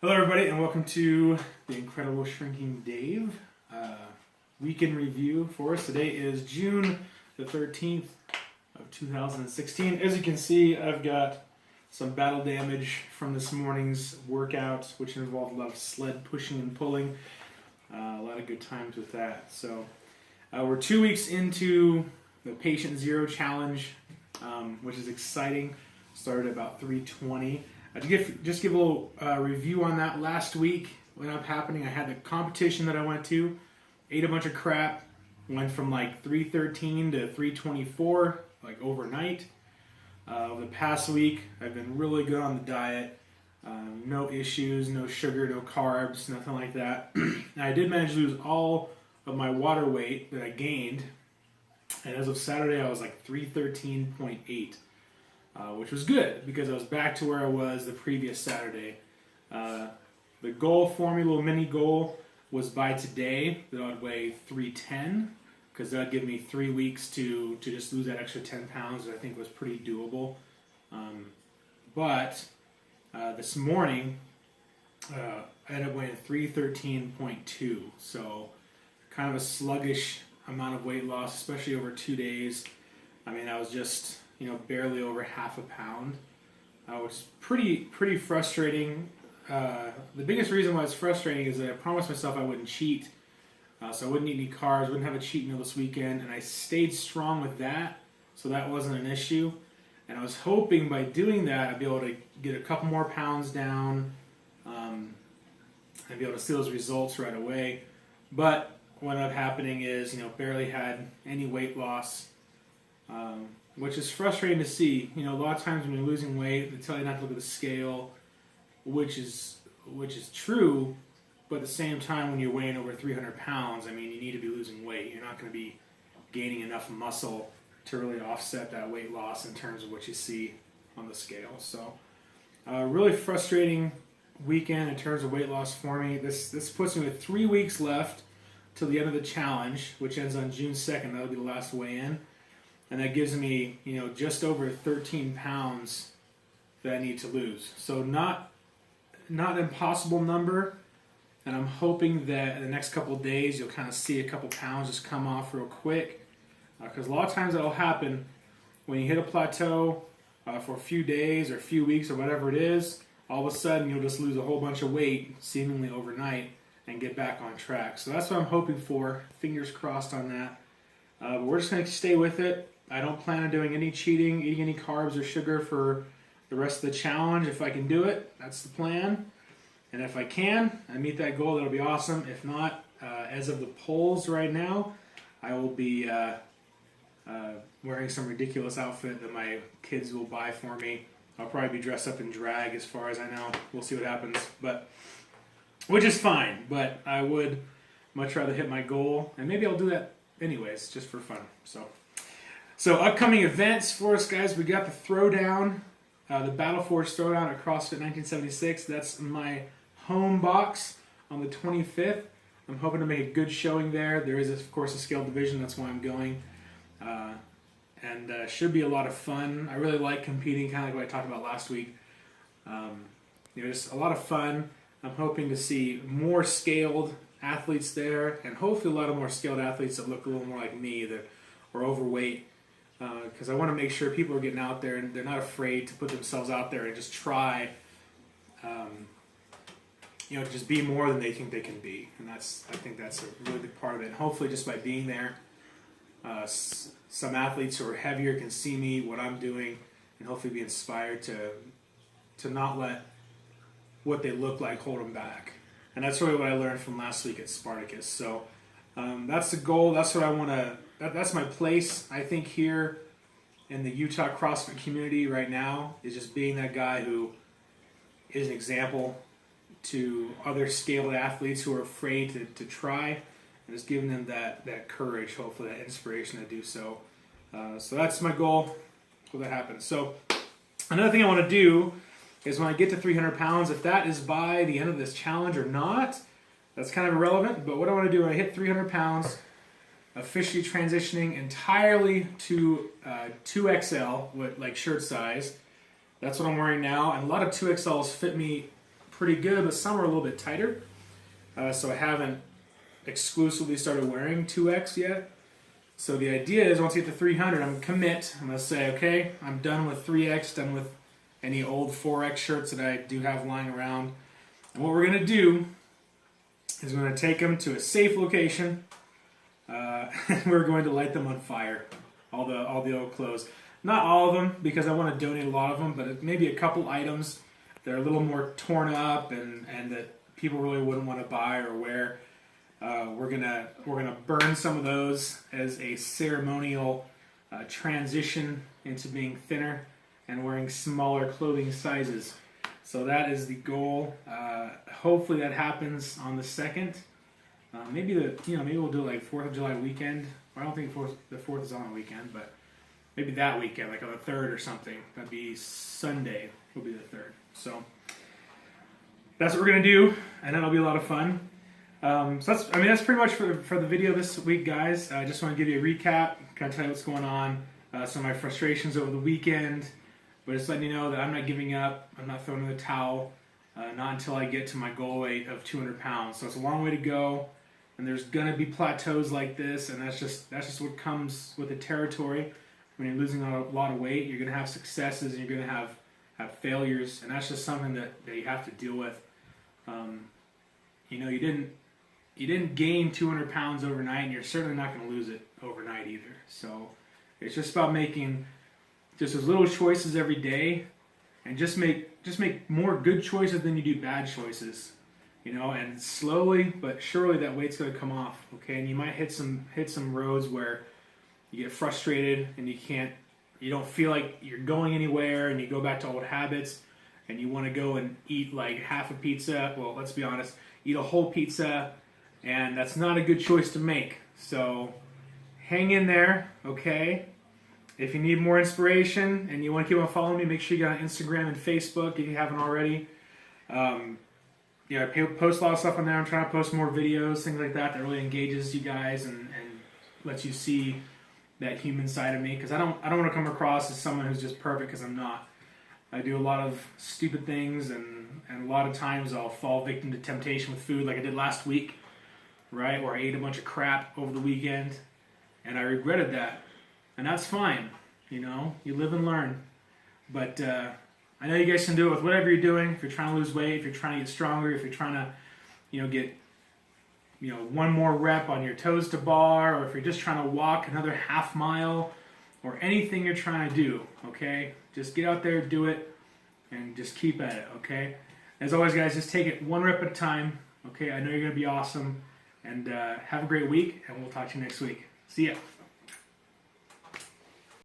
Hello, everybody, and welcome to the Incredible Shrinking Dave weekend review for us. Today is June the 13th of 2016. As you can see, I've got some battle damage from this morning's workout, which involved a lot of sled pushing and pulling. A lot of good times with that. So we're 2 weeks into the Patient Zero Challenge, which is exciting. Started at about 3:20. To just give a little review on that, last week what ended up happening, I had the competition that I went to, ate a bunch of crap, went from like 313 to 324 like overnight. Over the past week I've been really good on the diet, no issues, no sugar, no carbs, nothing like that. And I did manage to lose all of my water weight that I gained, and as of Saturday I was like 313.8. Which was good because I was back to where I was the previous Saturday. The goal for me, little mini goal, was by today that I'd weigh 310, because that would give me 3 weeks to just lose that extra 10 pounds that I think was pretty doable. But this morning I ended up weighing 313.2, so kind of a sluggish amount of weight loss, especially over 2 days. I mean, I was just barely over half a pound. It was pretty frustrating. The biggest reason why it's frustrating is that I promised myself I wouldn't cheat, so I wouldn't eat any carbs, wouldn't have a cheat meal this weekend, and I stayed strong with that, so that wasn't an issue. And I was hoping by doing that I'd be able to get a couple more pounds down, and be able to see those results right away. But what ended up happening is, barely had any weight loss. Which is frustrating to see. A lot of times when you're losing weight, they tell you not to look at the scale, which is true, but at the same time, when you're weighing over 300 pounds, I mean, you need to be losing weight. You're not going to be gaining enough muscle to really offset that weight loss in terms of what you see on the scale. So, really frustrating weekend in terms of weight loss for me. This puts me with 3 weeks left till the end of the challenge, which ends on June 2nd. That'll be the last weigh-in. And that gives me, just over 13 pounds that I need to lose. So not an impossible number, and I'm hoping that in the next couple of days you'll kind of see a couple pounds just come off real quick. Because a lot of times that'll happen when you hit a plateau for a few days or a few weeks or whatever it is. All of a sudden you'll just lose a whole bunch of weight seemingly overnight and get back on track. So that's what I'm hoping for. Fingers crossed on that. But we're just going to stay with it. I don't plan on doing any cheating, eating any carbs or sugar for the rest of the challenge. If I can do it, that's the plan. And if I can, I meet that goal, that'll be awesome. If not, as of the polls right now, I will be wearing some ridiculous outfit that my kids will buy for me. I'll probably be dressed up in drag as far as I know. We'll see what happens, which is fine. But I would much rather hit my goal, and maybe I'll do that anyways, just for fun. So upcoming events for us, guys, we got the Throwdown, the Battle Forge Throwdown at CrossFit 1976. That's my home box on the 25th. I'm hoping to make a good showing there. There is, of course, a scale division. That's why I'm going. And should be a lot of fun. I really like competing, kind of like what I talked about last week. Just a lot of fun. I'm hoping to see more scaled athletes there, and hopefully a lot of more scaled athletes that look a little more like me, that are overweight. Because I want to make sure people are getting out there and they're not afraid to put themselves out there and just try, just be more than they think they can be. And I think that's a really big part of it. And hopefully just by being there, some athletes who are heavier can see me, what I'm doing, and hopefully be inspired to not let what they look like hold them back. And that's really what I learned from last week at Spartacus. So that's the goal. That's what I want to... That's my place, I think, here in the Utah CrossFit community right now, is just being that guy who is an example to other scaled athletes who are afraid to try, and just giving them that courage, hopefully that inspiration to do so. So that's my goal. Will that happen? So another thing I want to do is when I get to 300 pounds, if that is by the end of this challenge or not, that's kind of irrelevant. But what I want to do when I hit 300 pounds, officially transitioning entirely to 2XL, like shirt size. That's what I'm wearing now, and a lot of 2XLs fit me pretty good, but some are a little bit tighter. So I haven't exclusively started wearing 2X yet. So the idea is once you get to 300, I'm going to commit. I'm going to say, okay, I'm done with 3X, done with any old 4X shirts that I do have lying around. And what we're going to do is we're going to take them to a safe location. We're going to light them on fire, all the old clothes. Not all of them, because I want to donate a lot of them, but maybe a couple items that are a little more torn up and that people really wouldn't want to buy or wear. We're gonna burn some of those as a ceremonial transition into being thinner and wearing smaller clothing sizes. So that is the goal. Hopefully that happens on the 2nd. Maybe we'll do like 4th of July weekend. I don't think the 4th is on a weekend, but maybe that weekend, like on the 3rd or something. That'd be Sunday. Will be the 3rd. So that's what we're gonna do, and that'll be a lot of fun. So that's pretty much for the video this week, guys. I just want to give you a recap, kind of tell you what's going on, some of my frustrations over the weekend, but just letting you know that I'm not giving up. I'm not throwing in the towel, not until I get to my goal weight of 200 pounds. So it's a long way to go, and there's gonna be plateaus like this, and that's just what comes with the territory. When you're losing a lot of weight, you're gonna have successes and you're gonna have failures, and that's just something that you have to deal with. You didn't gain 200 pounds overnight, and you're certainly not going to lose it overnight either. So it's just about making just as little choices every day, and just make more good choices than you do bad choices. And slowly but surely that weight's going to come off. Okay, and you might hit some roads where you get frustrated and you don't feel like you're going anywhere, and you go back to old habits, and you want to go and eat like half a pizza. Well, let's be honest, eat a whole pizza. And that's not a good choice to make. So hang in there, okay? If you need more inspiration and you want to keep on following me, make sure you go on Instagram and Facebook if you haven't already. I post a lot of stuff on there. I'm trying to post more videos, things like that really engages you guys and lets you see that human side of me. Because I don't want to come across as someone who's just perfect, because I'm not. I do a lot of stupid things, and a lot of times I'll fall victim to temptation with food, like I did last week. Right, where I ate a bunch of crap over the weekend, and I regretted that, and that's fine. You live and learn. But I know you guys can do it with whatever you're doing. If you're trying to lose weight, if you're trying to get stronger, if you're trying to, get, one more rep on your toes to bar, or if you're just trying to walk another half mile, or anything you're trying to do. Okay, just get out there, do it, and just keep at it. Okay. As always, guys, just take it one rep at a time. Okay, I know you're gonna be awesome. And have a great week, and we'll talk to you next week. See ya.